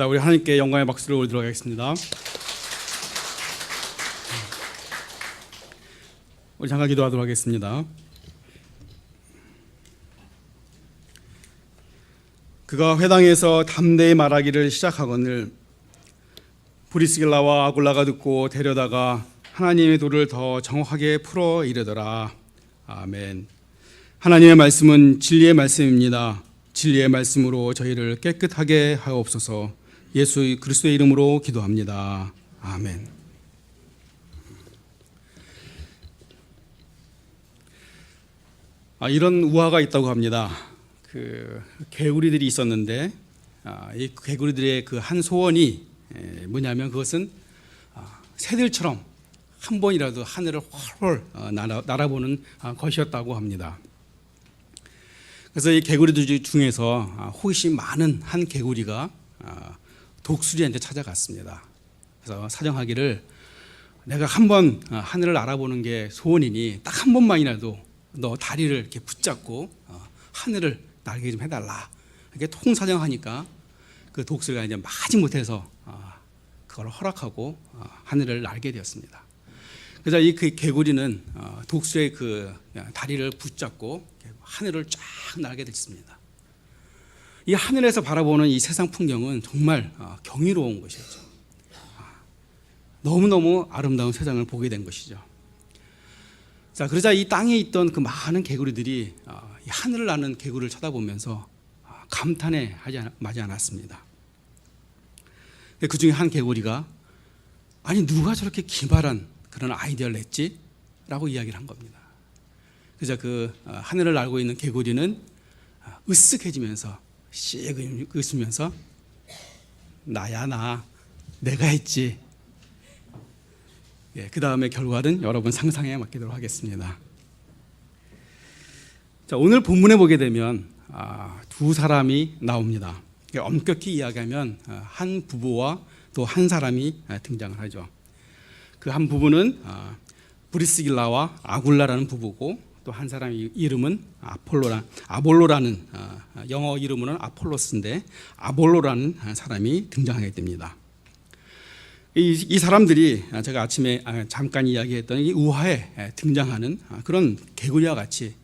우리 하나님께 영광의 박수를 올리도록 하겠습니다. 우리 잠깐 기도하도록 하겠습니다. 그가 회당에서 담대히 말하기를 시작하거늘 브리스길라와 아굴라가 듣고 데려다가 하나님의 도를 더 정확하게 풀어 이르더라. 아멘. 하나님의 말씀은 진리의 말씀입니다. 진리의 말씀으로 저희를 깨끗하게 하옵소서. 예수 그리스도의 이름으로 기도합니다. 아멘. 이런 우화가 있다고 합니다. 그 개구리들이 있었는데 이 개구리들의 그 한 소원이 뭐냐면 그것은 새들처럼 한 번이라도 하늘을 훨훨 날아보는 것이었다고 합니다. 그래서 이 개구리들 중에서 호기심 많은 한 개구리가 독수리한테 찾아갔습니다. 그래서 사정하기를 내가 한번 하늘을 알아보는 게 소원이니 딱 한 번만이라도 너 다리를 이렇게 붙잡고 하늘을 날게 좀 해달라. 이렇게 통사정하니까 그 독수리가 이제 마지 못해서 그걸 허락하고 하늘을 날게 되었습니다. 그래서 이 그 개구리는 독수리의 그 다리를 붙잡고 하늘을 쫙 날게 됐습니다. 이 하늘에서 바라보는 이 세상 풍경은 정말 경이로운 것이었죠. 너무너무 아름다운 세상을 보게 된 것이죠. 자, 그러자 이 땅에 있던 그 많은 개구리들이 이 하늘을 나는 개구리를 쳐다보면서 감탄에 마지 않았습니다. 그 중에 한 개구리가 아니 누가 저렇게 기발한 그런 아이디어를 냈지? 라고 이야기를 한 겁니다. 그래서 그 하늘을 날고 있는 개구리는 으쓱해지면서 씩 웃으면서 나야 나 내가 했지. 그 다음에 결과는 여러분 상상에 맡기도록 하겠습니다. 자, 오늘 본문에 보게 되면 두 사람이 나옵니다. 엄격히 이야기하면 한 부부와 또 한 사람이 등장을 하죠. 그 한 부부는 브리스길라와 아굴라라는 부부고 또 한 사람의 이름은 아볼로라는 영어 이름으로는 아폴로스인데 아볼로라는 사람이 등장하게 됩니다. 이 사람들이 제가 아침에 잠깐 이야기했던 이 우화에 등장하는 그런 개구리와 같이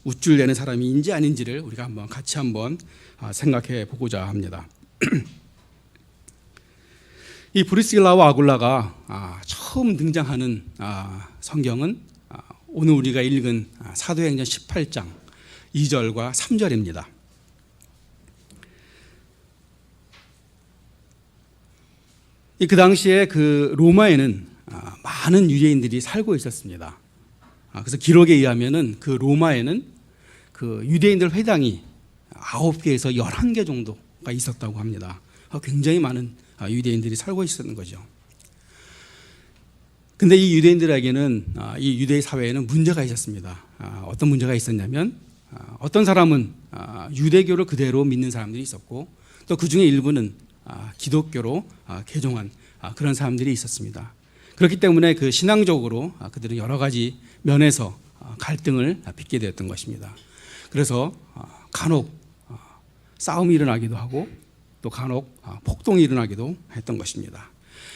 우쭐대는 사람인지 아닌지를 우리가 같이 한번 생각해 보고자 합니다. 이 브리스길라와 아굴라가 처음 등장하는 성경은 오늘 우리가 읽은 사도행전 18장 2절과 3절입니다. 그 당시에 그 로마에는 많은 유대인들이 살고 있었습니다. 그래서 기록에 의하면은 그 로마에는 그 유대인들 회당이 9개에서 11개 정도가 있었다고 합니다. 굉장히 많은 유대인들이 살고 있었는 거죠. 근데 이 유대인들에게는 이 유대 사회에는 문제가 있었습니다. 어떤 문제가 있었냐면 어떤 사람은 유대교를 그대로 믿는 사람들이 있었고 또 그 중에 일부는 기독교로 개종한 그런 사람들이 있었습니다. 그렇기 때문에 그 신앙적으로 그들은 여러 가지 면에서 갈등을 빚게 되었던 것입니다. 그래서 간혹 싸움이 일어나기도 하고 또 간혹 폭동이 일어나기도 했던 것입니다.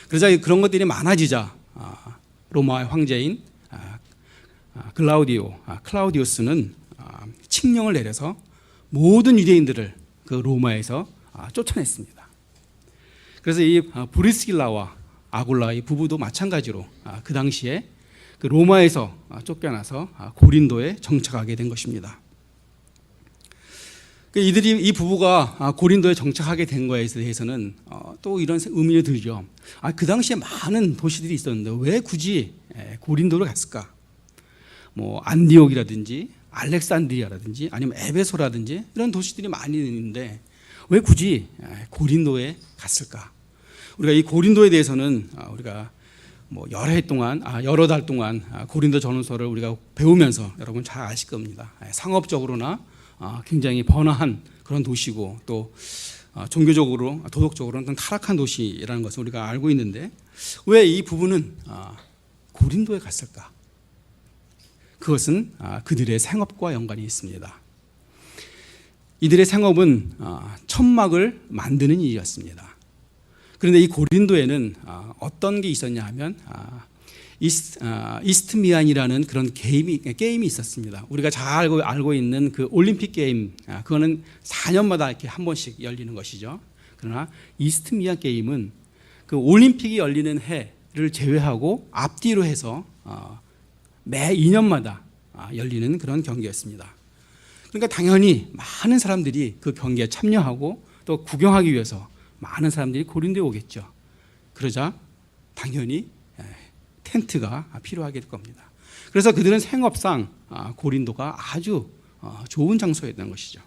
그러자 그런 것들이 많아지자 로마의 황제인 클라우디우스는 칙령을 내려서 모든 유대인들을 그 로마에서 쫓아냈습니다. 그래서 이 브리스길라와 아굴라의 부부도 마찬가지로 그 당시에 그 로마에서 쫓겨나서 고린도에 정착하게 된 것입니다. 이 부부가 고린도에 정착하게 된 것에 대해서는 또 이런 의문이 들죠. 그 당시에 많은 도시들이 있었는데 왜 굳이 고린도를 갔을까? 뭐 안디옥이라든지 알렉산드리아라든지 아니면 에베소라든지 이런 도시들이 많이 있는데 왜 굳이 고린도에 갔을까? 우리가 이 고린도에 대해서는 우리가 뭐 여러 달 동안 고린도 전후서를 우리가 배우면서 여러분 잘 아실 겁니다. 상업적으로나 굉장히 번화한 그런 도시고 또 종교적으로 도덕적으로는 타락한 도시라는 것을 우리가 알고 있는데 왜 이 부부는 고린도에 갔을까? 그것은 그들의 생업과 연관이 있습니다. 이들의 생업은 천막을 만드는 일이었습니다. 그런데 이 고린도에는 어떤 게 있었냐 하면 이스트미안이라는 그런 게임이 있었습니다. 우리가 잘 알고 있는 그 올림픽 게임, 그거는 4년마다 이렇게 한 번씩 열리는 것이죠. 그러나 이스트미안 게임은 그 올림픽이 열리는 해를 제외하고 앞뒤로 해서 매 2년마다 열리는 그런 경기였습니다. 그러니까 당연히 많은 사람들이 그 경기에 참여하고 또 구경하기 위해서 많은 사람들이 고린도에 오겠죠. 그러자 당연히 텐트가 필요하게 될 겁니다. 그래서 그들은 생업상 고린도가 아주 좋은 장소였던 것이죠.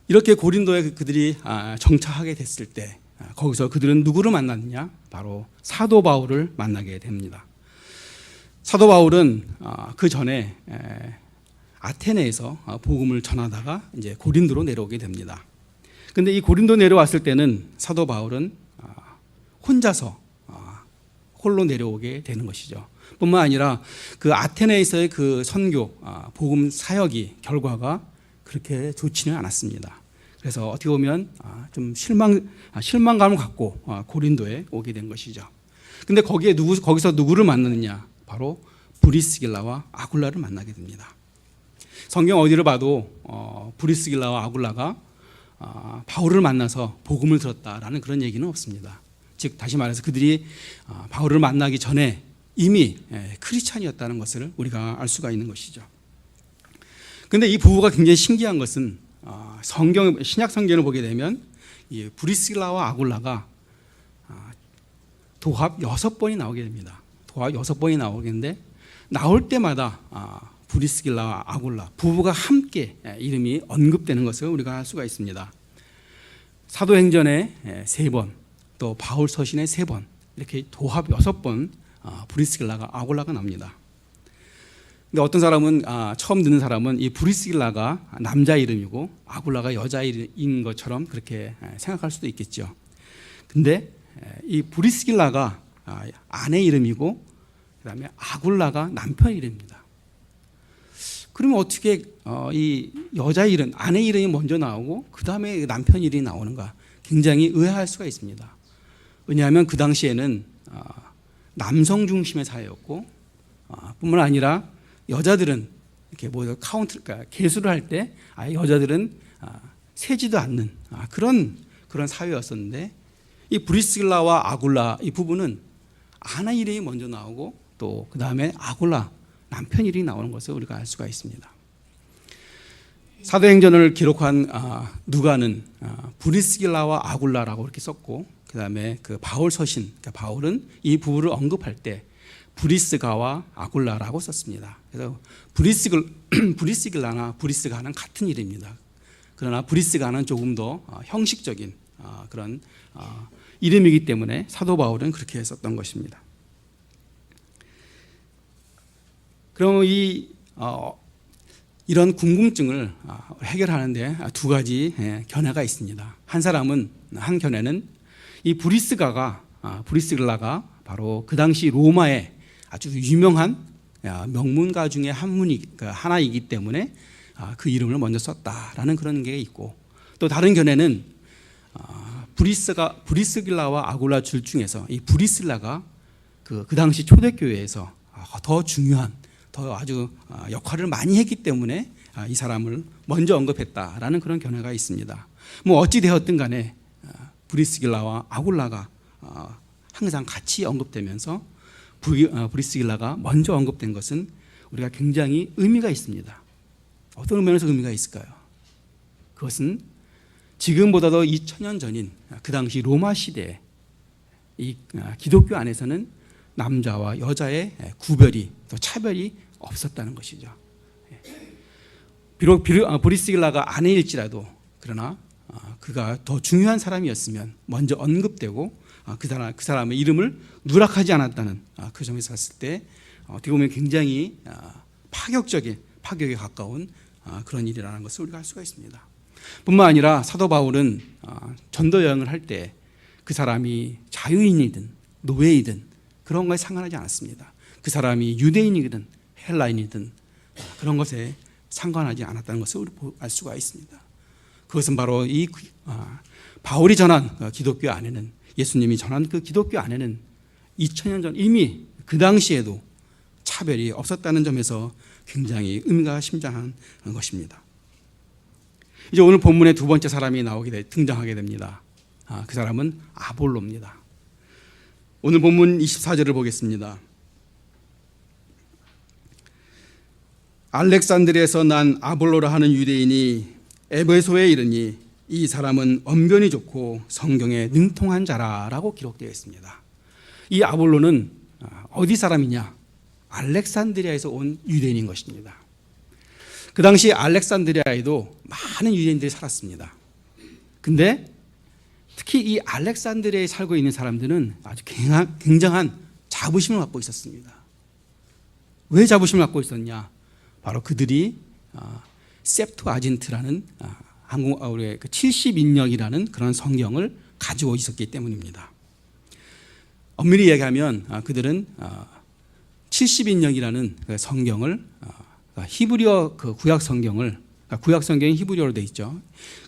이렇게 고린도에 그들이 정착하게 됐을 때 거기서 그들은 누구를 만났느냐? 바로 사도 바울을 만나게 됩니다. 사도 바울은 그 전에 아테네에서 복음을 전하다가 이제 고린도로 내려오게 됩니다. 근데 이 고린도 내려왔을 때는 사도 바울은 혼자서 홀로 내려오게 되는 것이죠. 뿐만 아니라 그 아테네에서의 그 선교, 복음 사역이 결과가 그렇게 좋지는 않았습니다. 그래서 어떻게 보면 좀 실망감을 갖고 고린도에 오게 된 것이죠. 근데 거기서 누구를 만나느냐? 바로 브리스길라와 아굴라를 만나게 됩니다. 성경 어디를 봐도 브리스길라와 아굴라가 바울을 만나서 복음을 들었다라는 그런 얘기는 없습니다. 즉 다시 말해서 그들이 바울을 만나기 전에 이미 크리스찬이었다는 것을 우리가 알 수가 있는 것이죠. 그런데 이 부부가 굉장히 신기한 것은 신약 성경을 보게 되면 이 브리스길라와 아굴라가 도합 6번이 나오게 됩니다. 도합 6번이 나오겠는데 나올 때마다 브리스길라와 아굴라 부부가 함께 이름이 언급되는 것을 우리가 알 수가 있습니다. 사도행전에 3번, 또 바울 서신에 3번, 이렇게 도합 6번 브리스길라가 아굴라가 나옵니다. 근데 어떤 사람은 처음 듣는 사람은 이 브리스길라가 남자 이름이고 아굴라가 여자 이름인 것처럼 그렇게 생각할 수도 있겠죠. 근데 이 브리스길라가 아내 이름이고 그다음에 아굴라가 남편 이름입니다. 그러면 어떻게 이 여자 이름, 아내 이름이 먼저 나오고 그 다음에 남편 이름이 나오는가? 굉장히 의아할 수가 있습니다. 왜냐하면 그 당시에는 남성 중심의 사회였고 뿐만 아니라 여자들은 이렇게 그러니까 계수를 할 때 여자들은 세지도 않는 그런 사회였었는데 이 브리스길라와 아굴라 이 부부는 아내 이름이 먼저 나오고 또 그 다음에 아굴라 남편 이름이 나오는 것을 우리가 알 수가 있습니다. 사도행전을 기록한 누가는 브리스길라와 아굴라라고 이렇게 썼고 그 다음에 그 바울 서신, 그러니까 바울은 이 부부를 언급할 때 브리스가와 아굴라라고 썼습니다. 그래서 브리스길라나 브리스가는 같은 이름입니다. 그러나 브리스가는 조금 더 형식적인 그런 이름이기 때문에 사도 바울은 그렇게 썼던 것입니다. 그럼 이런 궁금증을 해결하는데 두 가지 견해가 있습니다. 한 견해는 이 브리스길라가 바로 그 당시 로마의 아주 유명한 명문가 중에 하나이기 때문에 그 이름을 먼저 썼다라는 그런 게 있고, 또 다른 견해는 브리스길라와 아굴라 줄 중에서 이 브리스길라가 그 당시 초대교회에서 더 중요한 더 아주 역할을 많이 했기 때문에 이 사람을 먼저 언급했다라는 그런 견해가 있습니다. 뭐 어찌 되었든 간에 브리스길라와 아굴라가 항상 같이 언급되면서 브리스길라가 먼저 언급된 것은 우리가 굉장히 의미가 있습니다. 어떤 면에서 의미가 있을까요? 그것은 지금보다도 2000년 전인 그 당시 로마 시대에 이 기독교 안에서는 남자와 여자의 구별이 또 차별이 없었다는 것이죠. 비록 브리스길라가 아내일지라도 그러나 그가 더 중요한 사람이었으면 먼저 언급되고 그 사람의 이름을 누락하지 않았다는 그 점에서 봤을 때 어떻게 보면 굉장히 파격에 가까운 그런 일이라는 것을 우리가 알 수가 있습니다. 뿐만 아니라 사도 바울은 전도 여행을 할 때 그 사람이 자유인이든 노예이든 그런 것에 상관하지 않았습니다. 그 사람이 유대인이든 헬라인이든 그런 것에 상관하지 않았다는 것을 우리 알 수가 있습니다. 그것은 바로 바울이 전한 기독교 안에는, 예수님이 전한 그 기독교 안에는 2000년 전 이미 그 당시에도 차별이 없었다는 점에서 굉장히 의미가 심장한 것입니다. 이제 오늘 본문의 두 번째 사람이 등장하게 됩니다. 그 사람은 아볼로입니다. 오늘 본문 24절을 보겠습니다. 알렉산드리아에서 난 아볼로라 하는 유대인이 에베소에 이르니 이 사람은 언변이 좋고 성경에 능통한 자라라고 기록되어 있습니다. 이 아볼로는 어디 사람이냐? 알렉산드리아에서 온 유대인인 것입니다. 그 당시 알렉산드리아에도 많은 유대인들이 살았습니다. 근데 특히 이 알렉산드리아에 살고 있는 사람들은 아주 굉장한 자부심을 갖고 있었습니다. 왜 자부심을 갖고 있었냐? 바로 그들이 셉투아진트라는 우리의 70인역이라는 그런 성경을 가지고 있었기 때문입니다. 엄밀히 얘기하면 그들은 70인역이라는 성경을 히브리어 그 구약 성경을, 구약 성경이 히브리어로 되어 있죠.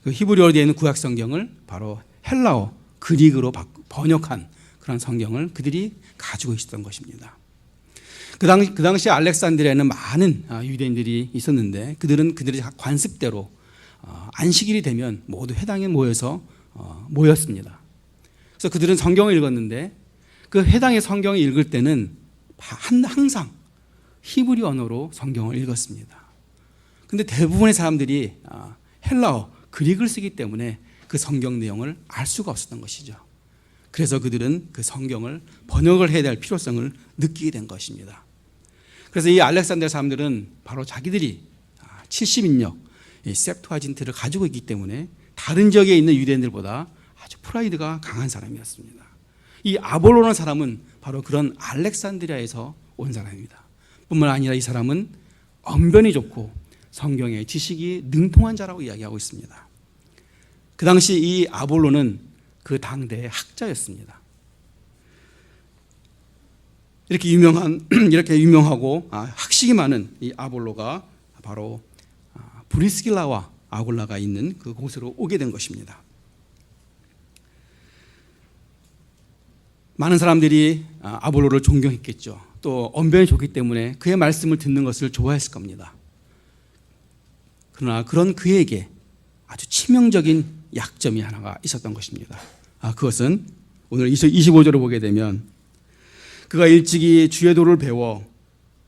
그 히브리어로 되어 있는 구약 성경을 바로 헬라어, 그릭으로 번역한 그런 성경을 그들이 가지고 있었던 것입니다. 그 당시 알렉산드리아에는 많은 유대인들이 있었는데 그들의 관습대로 안식일이 되면 모두 회당에 모여서 모였습니다. 그래서 그들은 성경을 읽었는데 그 회당의 성경을 읽을 때는 항상 히브리 언어로 성경을 읽었습니다. 그런데 대부분의 사람들이 헬라어, 그릭을 쓰기 때문에 그 성경 내용을 알 수가 없었던 것이죠. 그래서 그들은 그 성경을 번역을 해야 될 필요성을 느끼게 된 것입니다. 그래서 이 알렉산드리아 사람들은 바로 자기들이 70인역 셉투아진트를 가지고 있기 때문에 다른 지역에 있는 유대인들보다 아주 프라이드가 강한 사람이었습니다. 이 아볼로라는 사람은 바로 그런 알렉산드리아에서 온 사람입니다. 뿐만 아니라 이 사람은 언변이 좋고 성경의 지식이 능통한 자라고 이야기하고 있습니다. 그 당시 이 아볼로는 그 당대의 학자였습니다. 이렇게 유명하고 학식이 많은 이 아볼로가 바로 브리스길라와 아굴라가 있는 그 곳으로 오게 된 것입니다. 많은 사람들이 아볼로를 존경했겠죠. 또 언변이 좋기 때문에 그의 말씀을 듣는 것을 좋아했을 겁니다. 그러나 그런 그에게 아주 치명적인 약점이 하나가 있었던 것입니다. 그것은 오늘 25절을 보게 되면 그가 일찍이 주의 도를 배워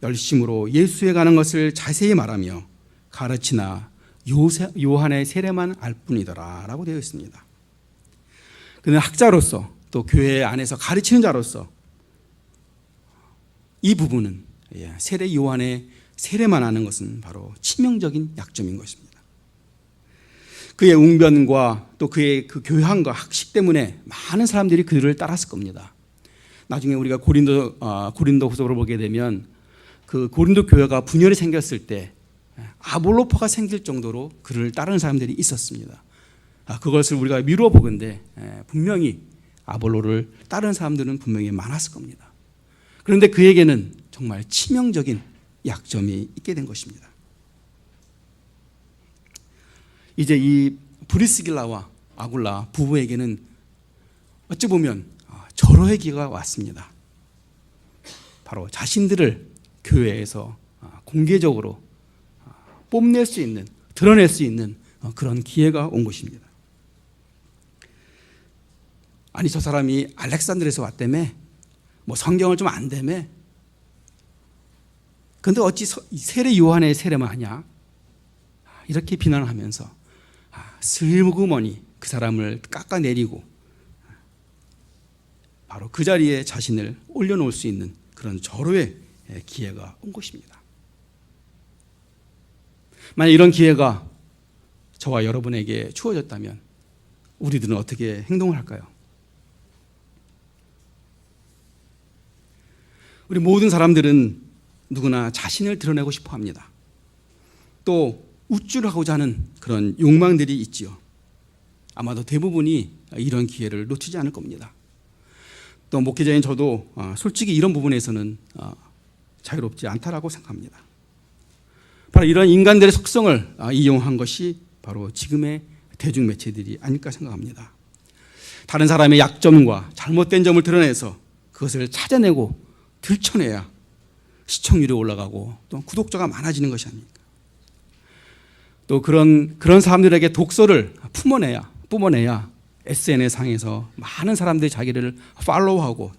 열심으로 예수에 가는 것을 자세히 말하며 가르치나 요한의 세례만 알 뿐이더라 라고 되어 있습니다. 그는 학자로서 또 교회 안에서 가르치는 자로서 이 부분은 세례 요한의 세례만 아는 것은 바로 치명적인 약점인 것입니다. 그의 웅변과 또 그의 그 교양과 학식 때문에 많은 사람들이 그를 따랐을 겁니다. 나중에 우리가 고린도후서를 보게 되면 그 고린도 교회가 분열이 생겼을 때 아볼로파가 생길 정도로 그를 따르는 사람들이 있었습니다. 그것을 우리가 미루어 보건대 분명히 아볼로를 따르는 사람들은 분명히 많았을 겁니다. 그런데 그에게는 정말 치명적인 약점이 있게 된 것입니다. 이제 이 브리스길라와 아굴라 부부에게는 어찌 보면 절호의 기회가 왔습니다. 바로 자신들을 교회에서 공개적으로 뽐낼 수 있는, 드러낼 수 있는 그런 기회가 온 것입니다. 아니, 저 사람이 알렉산드리아에서 왔다며, 뭐 성경을 좀 안다며, 그런데 어찌 세례 요한의 세례만 하냐? 이렇게 비난을 하면서 슬그머니 그 사람을 깎아내리고 바로 그 자리에 자신을 올려놓을 수 있는 그런 절호의 기회가 온 것입니다. 만약 이런 기회가 저와 여러분에게 주어졌다면 우리들은 어떻게 행동을 할까요? 우리 모든 사람들은 누구나 자신을 드러내고 싶어 합니다. 또 우쭐을 하고자 하는 그런 욕망들이 있지요. 아마도 대부분이 이런 기회를 놓치지 않을 겁니다. 또 목회자인 저도 솔직히 이런 부분에서는 자유롭지 않다라고 생각합니다. 바로 이런 인간들의 속성을 이용한 것이 바로 지금의 대중매체들이 아닐까 생각합니다. 다른 사람의 약점과 잘못된 점을 드러내서 그것을 찾아내고 들춰내야 시청률이 올라가고 또 구독자가 많아지는 것이 아닙니까? 또 그런 사람들에게 독서를 뿜어내야 SNS상에서 많은 사람들이 자기를 팔로우하고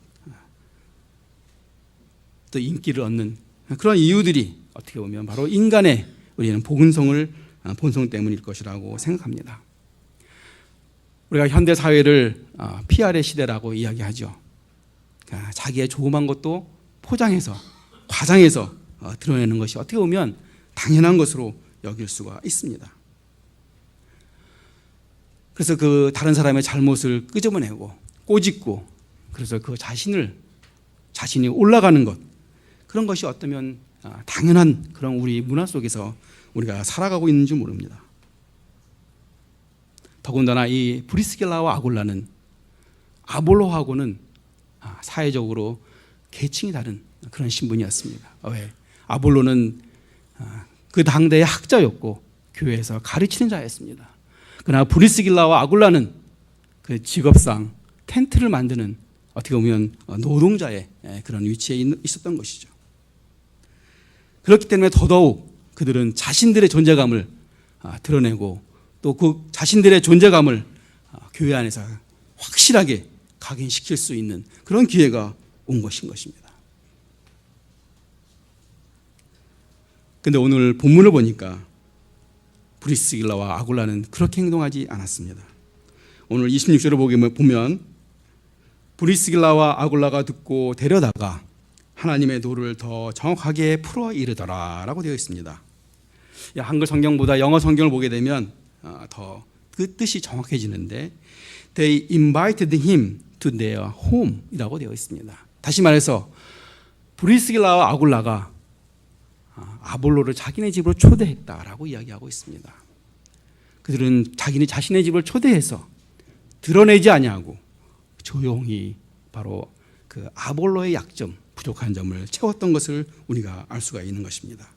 또 인기를 얻는 그런 이유들이 어떻게 보면 바로 인간의 우리는 본성 때문일 것이라고 생각합니다. 우리가 현대 사회를 PR의 시대라고 이야기하죠. 그러니까 자기의 조그만 것도 포장해서 과장해서 드러내는 것이 어떻게 보면 당연한 것으로 여길 수가 있습니다. 그래서 그 다른 사람의 잘못을 끄집어내고 꼬집고 그래서 그 자신이 올라가는 것 그런 것이 어쩌면 당연한 그런 우리 문화 속에서 우리가 살아가고 있는 줄 모릅니다. 더군다나 이 브리스길라와 아굴라는 아볼로하고는 사회적으로 계층이 다른 그런 신분이었습니다. 왜? 아볼로는 그 당대의 학자였고 교회에서 가르치는 자였습니다. 그러나 브리스길라와 아굴라는 그 직업상 텐트를 만드는 어떻게 보면 노동자의 그런 위치에 있었던 것이죠. 그렇기 때문에 더더욱 그들은 자신들의 존재감을 드러내고 또 그 자신들의 존재감을 교회 안에서 확실하게 각인시킬 수 있는 그런 기회가 온 것인 것입니다. 그런데 오늘 본문을 보니까 브리스길라와 아굴라는 그렇게 행동하지 않았습니다. 오늘 26절을 보면 브리스길라와 아굴라가 듣고 데려다가 하나님의 도를 더 정확하게 풀어 이르더라 라고 되어 있습니다. 한글 성경보다 영어 성경을 보게 되면 더 그 뜻이 정확해지는데 They invited him to their home 이라고 되어 있습니다. 다시 말해서 브리스길라와 아굴라가 아볼로를 자기네 집으로 초대했다라고 이야기하고 있습니다. 그들은 자신의 집을 초대해서 드러내지 아니하고 조용히 바로 그 아볼로의 약점, 부족한 점을 채웠던 것을 우리가 알 수가 있는 것입니다.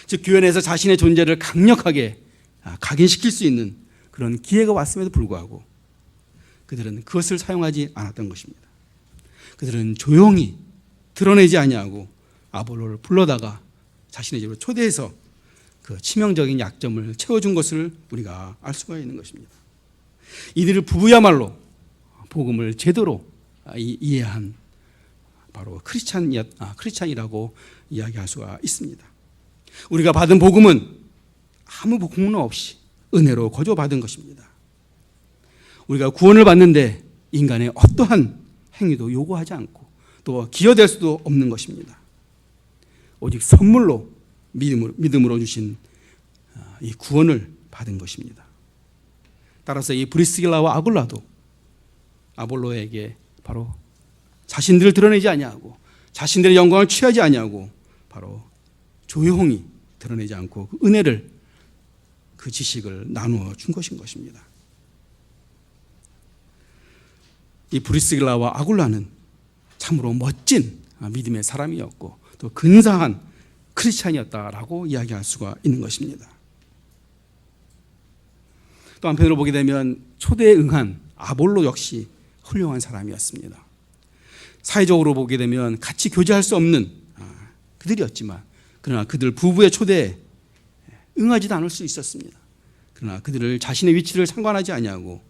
즉 교회 내에서 자신의 존재를 강력하게 각인시킬 수 있는 그런 기회가 왔음에도 불구하고 그들은 그것을 사용하지 않았던 것입니다. 그들은 조용히 드러내지 아니하고 아볼로를 불러다가 자신의 집으로 초대해서 그 치명적인 약점을 채워준 것을 우리가 알 수가 있는 것입니다. 이들의 부부야말로 복음을 제대로 이해한 바로 크리스찬이라고 이야기할 수가 있습니다. 우리가 받은 복음은 아무 공로 없이 은혜로 거저받은 것입니다. 우리가 구원을 받는데 인간의 어떠한 행위도 요구하지 않고 또 기여될 수도 없는 것입니다. 오직 선물로 믿음으로 주신 이 구원을 받은 것입니다. 따라서 이 브리스길라와 아굴라도 아볼로에게 바로 자신들을 드러내지 아니하고 자신들의 영광을 취하지 아니하고 바로 조용히 드러내지 않고 그 은혜를 그 지식을 나누어 준 것입니다. 이 브리스길라와 아굴라는 참으로 멋진 믿음의 사람이었고 또 근사한 크리스찬이었다라고 이야기할 수가 있는 것입니다. 또 한편으로 보게 되면 초대에 응한 아볼로 역시 훌륭한 사람이었습니다. 사회적으로 보게 되면 같이 교제할 수 없는 그들이었지만 그러나 그들 부부의 초대에 응하지도 않을 수 있었습니다. 그러나 그들을 자신의 위치를 상관하지 아니하고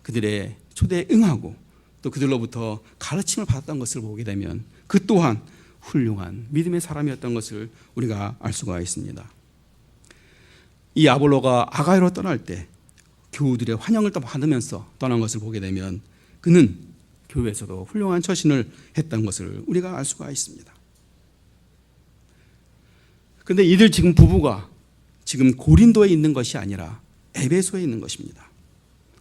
그들의 초대에 응하고 또 그들로부터 가르침을 받았던 것을 보게 되면 그 또한 훌륭한 믿음의 사람이었던 것을 우리가 알 수가 있습니다. 이 아볼로가 아가야로 떠날 때 교우들의 환영을 받으면서 떠난 것을 보게 되면 그는 교회에서도 훌륭한 처신을 했던 것을 우리가 알 수가 있습니다. 그런데 이들 지금 부부가 지금 고린도에 있는 것이 아니라 에베소에 있는 것입니다.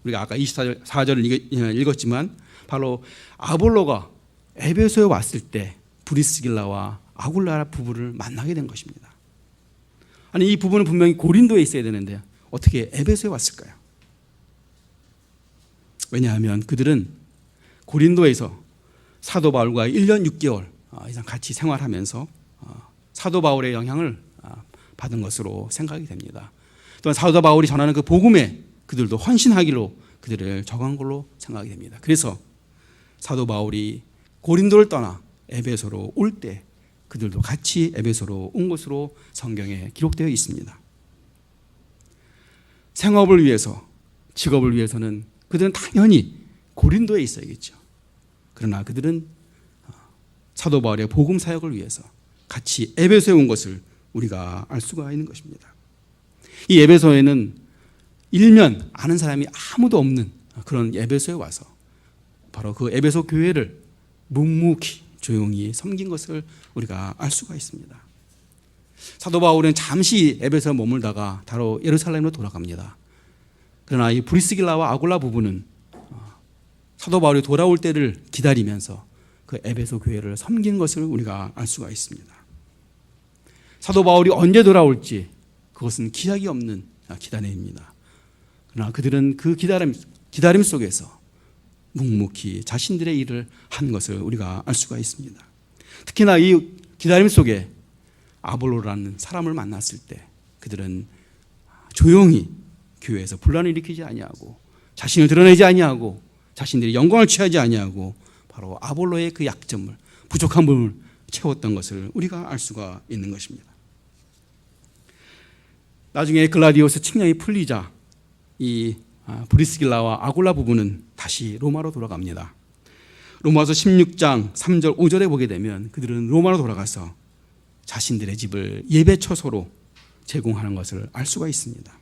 우리가 아까 24절을 읽었지만 바로 아볼로가 에베소에 왔을 때 브리스길라와 아굴라 부부를 만나게 된 것입니다. 아니 이 부부는 분명히 고린도에 있어야 되는데 어떻게 에베소에 왔을까요? 왜냐하면 그들은 고린도에서 사도 바울과 1년 6개월 이상 같이 생활하면서 사도 바울의 영향을 받은 것으로 생각이 됩니다. 또한 사도 바울이 전하는 그 복음에 그들도 헌신하기로 그들을 적한 걸로 생각이 됩니다. 그래서 사도 바울이 고린도를 떠나 에베소로 올 때 그들도 같이 에베소로 온 것으로 성경에 기록되어 있습니다. 생업을 위해서, 직업을 위해서는 그들은 당연히 고린도에 있어야겠죠. 그러나 그들은 사도 바울의 복음 사역을 위해서 같이 에베소에 온 것을 우리가 알 수가 있는 것입니다. 이 에베소에는 일면 아는 사람이 아무도 없는 그런 에베소에 와서 바로 그 에베소 교회를 묵묵히 조용히 섬긴 것을 우리가 알 수가 있습니다. 사도 바울은 잠시 에베소에 머물다가 바로 예루살렘으로 돌아갑니다. 그러나 이 브리스길라와 아굴라 부부는 사도 바울이 돌아올 때를 기다리면서 그 에베소 교회를 섬긴 것을 우리가 알 수가 있습니다. 사도 바울이 언제 돌아올지 그것은 기약이 없는 기다림입니다. 그러나 그들은 그 기다림 속에서 묵묵히 자신들의 일을 한 것을 우리가 알 수가 있습니다. 특히나 이 기다림 속에 아볼로라는 사람을 만났을 때 그들은 조용히 교회에서 분란을 일으키지 아니하고 자신을 드러내지 아니하고 자신들이 영광을 취하지 아니하고 바로 아볼로의 그 약점을, 부족한 부분을 채웠던 것을 우리가 알 수가 있는 것입니다. 나중에 글라디오스 칙령이 풀리자 이 브리스길라와 아굴라 부부는 다시 로마로 돌아갑니다. 로마서 16장 3절 5절에 보게 되면 그들은 로마로 돌아가서 자신들의 집을 예배 처소로 제공하는 것을 알 수가 있습니다.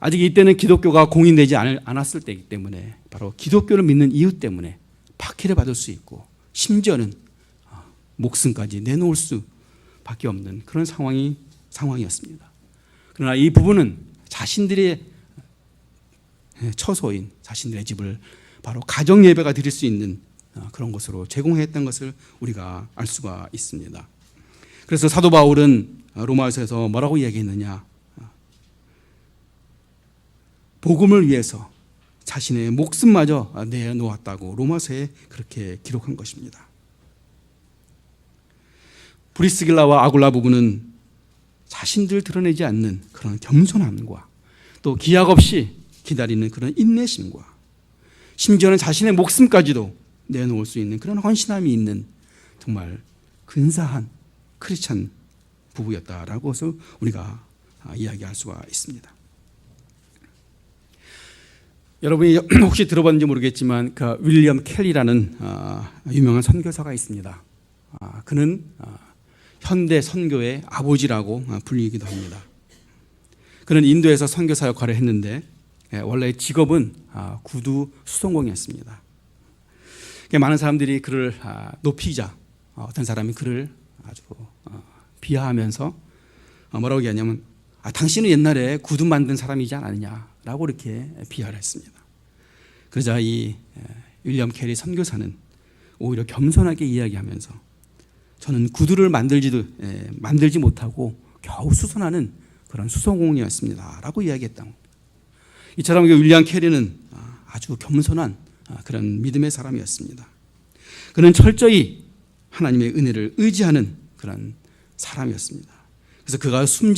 아직 이때는 기독교가 공인되지 않았을 때이기 때문에 바로 기독교를 믿는 이유 때문에 박해를 받을 수 있고 심지어는 목숨까지 내놓을 수밖에 없는 그런 상황이었습니다. 그러나 이 부부는 자신들의 처소인 자신들의 집을 바로 가정 예배가 드릴 수 있는 그런 곳으로 제공했던 것을 우리가 알 수가 있습니다. 그래서 사도 바울은 로마서에서 뭐라고 이야기했느냐? 복음을 위해서 자신의 목숨마저 내놓았다고 로마서에 그렇게 기록한 것입니다. 브리스길라와 아굴라 부부는 자신들 드러내지 않는 그런 겸손함과 또 기약 없이 기다리는 그런 인내심과 심지어는 자신의 목숨까지도 내놓을 수 있는 그런 헌신함이 있는 정말 근사한 크리스찬 부부였다라고 해서 우리가 이야기할 수가 있습니다. 여러분이 혹시 들어봤는지 모르겠지만 그 윌리엄 켈리라는 유명한 선교사가 있습니다. 그는 현대 선교의 아버지라고 불리기도 합니다. 그는 인도에서 선교사 역할을 했는데 원래 직업은 구두 수송공이었습니다. 많은 사람들이 그를 높이자 어떤 사람이 그를 아주 비하하면서 뭐라고 얘기하냐면 당신은 옛날에 구두 만든 사람이지 않았냐라고 이렇게 비하를 했습니다. 그러자 이 윌리엄 캐리 선교사는 오히려 겸손하게 이야기하면서 저는 구두를 만들지 못하고 겨우 수선하는 그런 수송공이었습니다 라고 이야기했다. 이처럼 윌리엄 캐리는 아주 겸손한 그런 믿음의 사람이었습니다. 그는 철저히 하나님의 은혜를 의지하는 그런 사람이었습니다. 그래서 그가 숨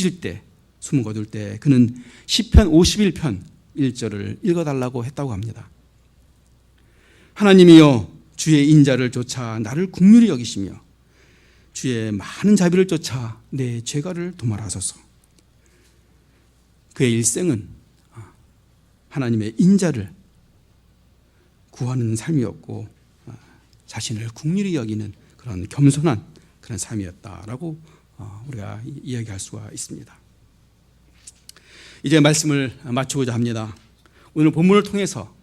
거둘 때 그는 시편 51편 1절을 읽어달라고 했다고 합니다. 하나님이여 주의 인자를 쫓아 나를 긍휼히 여기시며 주의 많은 자비를 쫓아 내 죄가를 도말하소서. 그의 일생은 하나님의 인자를 구하는 삶이었고 자신을 긍휼히 여기는 그런 겸손한 그런 삶이었다라고 우리가 이야기할 수가 있습니다. 이제 말씀을 마치고자 합니다. 오늘 본문을 통해서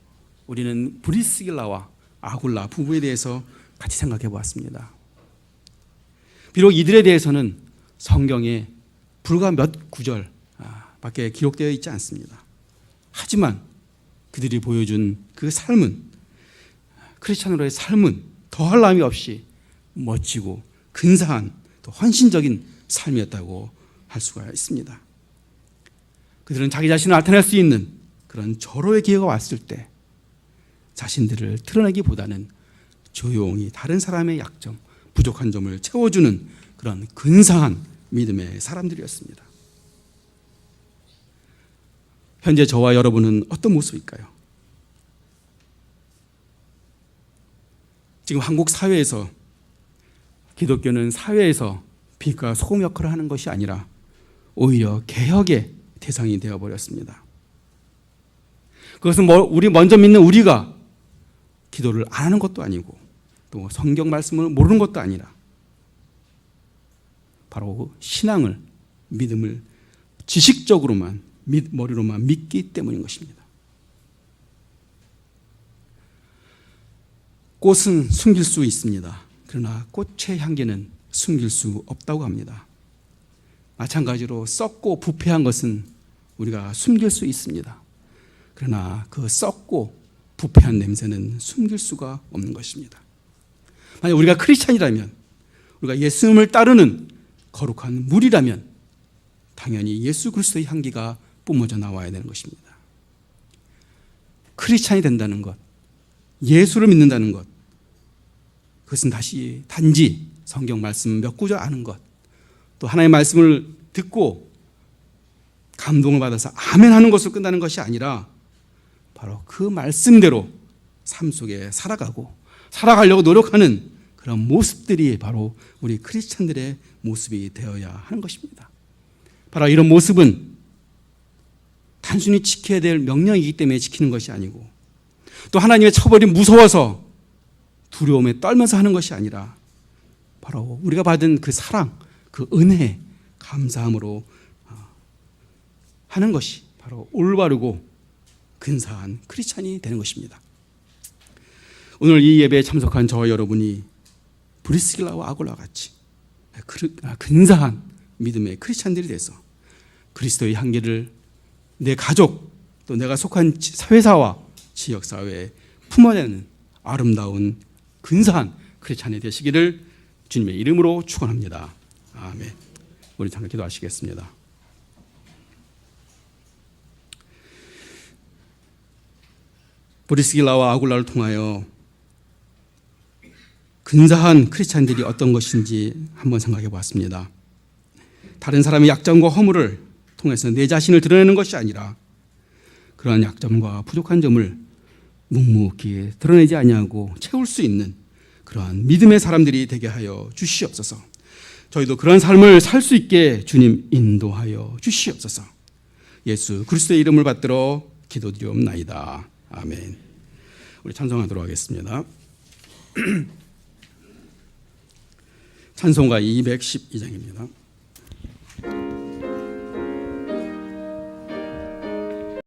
우리는 브리스길라와 아굴라 부부에 대해서 같이 생각해 보았습니다. 비록 이들에 대해서는 성경에 불과 몇 구절 밖에 기록되어 있지 않습니다. 하지만 그들이 보여준 그 삶은, 크리스찬으로의 삶은 더할 나위 없이 멋지고 근사한 또 헌신적인 삶이었다고 할 수가 있습니다. 그들은 자기 자신을 나타낼 수 있는 그런 절호의 기회가 왔을 때 자신들을 드러내기보다는 조용히 다른 사람의 약점, 부족한 점을 채워주는 그런 근사한 믿음의 사람들이었습니다. 현재 저와 여러분은 어떤 모습일까요? 지금 한국 사회에서 기독교는 사회에서 빛과 소금 역할을 하는 것이 아니라 오히려 개혁의 대상이 되어버렸습니다. 그것은 우리 먼저 믿는 우리가 기도를 안 하는 것도 아니고 또 성경 말씀을 모르는 것도 아니라 바로 신앙을, 믿음을 지식적으로만 머리로만 믿기 때문인 것입니다. 꽃은 숨길 수 있습니다. 그러나 꽃의 향기는 숨길 수 없다고 합니다. 마찬가지로 썩고 부패한 것은 우리가 숨길 수 있습니다. 그러나 그 썩고 부패한 냄새는 숨길 수가 없는 것입니다. 만약 우리가 크리스찬이라면, 우리가 예수님을 따르는 거룩한 물이라면 당연히 예수 그리스도의 향기가 뿜어져 나와야 되는 것입니다. 크리스찬이 된다는 것, 예수를 믿는다는 것, 그것은 단지 성경 말씀 몇 구절 아는 것, 또 하나님의 말씀을 듣고 감동을 받아서 아멘 하는 것으로 끝나는 것이 아니라 바로 그 말씀대로 삶 속에 살아가려고 노력하는 그런 모습들이 바로 우리 크리스찬들의 모습이 되어야 하는 것입니다. 바로 이런 모습은 단순히 지켜야 될 명령이기 때문에 지키는 것이 아니고 또 하나님의 처벌이 무서워서 두려움에 떨면서 하는 것이 아니라 바로 우리가 받은 그 사랑, 그 은혜, 감사함으로 하는 것이 바로 올바르고 근사한 크리스찬이 되는 것입니다. 오늘 이 예배에 참석한 저와 여러분이 브리스길라와 아굴라 같이 근사한 믿음의 크리스찬들이 돼서 그리스도의 향기를 내 가족 또 내가 속한 회사와 지역사회에 품어내는 아름다운 근사한 크리스찬이 되시기를 주님의 이름으로 축원합니다. 아멘. 우리 잠깐 기도하시겠습니다. 브리스길라와 아굴라를 통하여 근사한 크리스찬들이 어떤 것인지 한번 생각해 보았습니다. 다른 사람의 약점과 허물을 통해서 내 자신을 드러내는 것이 아니라 그러한 약점과 부족한 점을 묵묵히 드러내지 아니하고 채울 수 있는 그러한 믿음의 사람들이 되게 하여 주시옵소서. 저희도 그런 삶을 살 수 있게 주님 인도하여 주시옵소서. 예수 그리스도의 이름을 받들어 기도드리옵나이다. 아멘. 우리 찬송하도록 하겠습니다. 찬송가 212장입니다.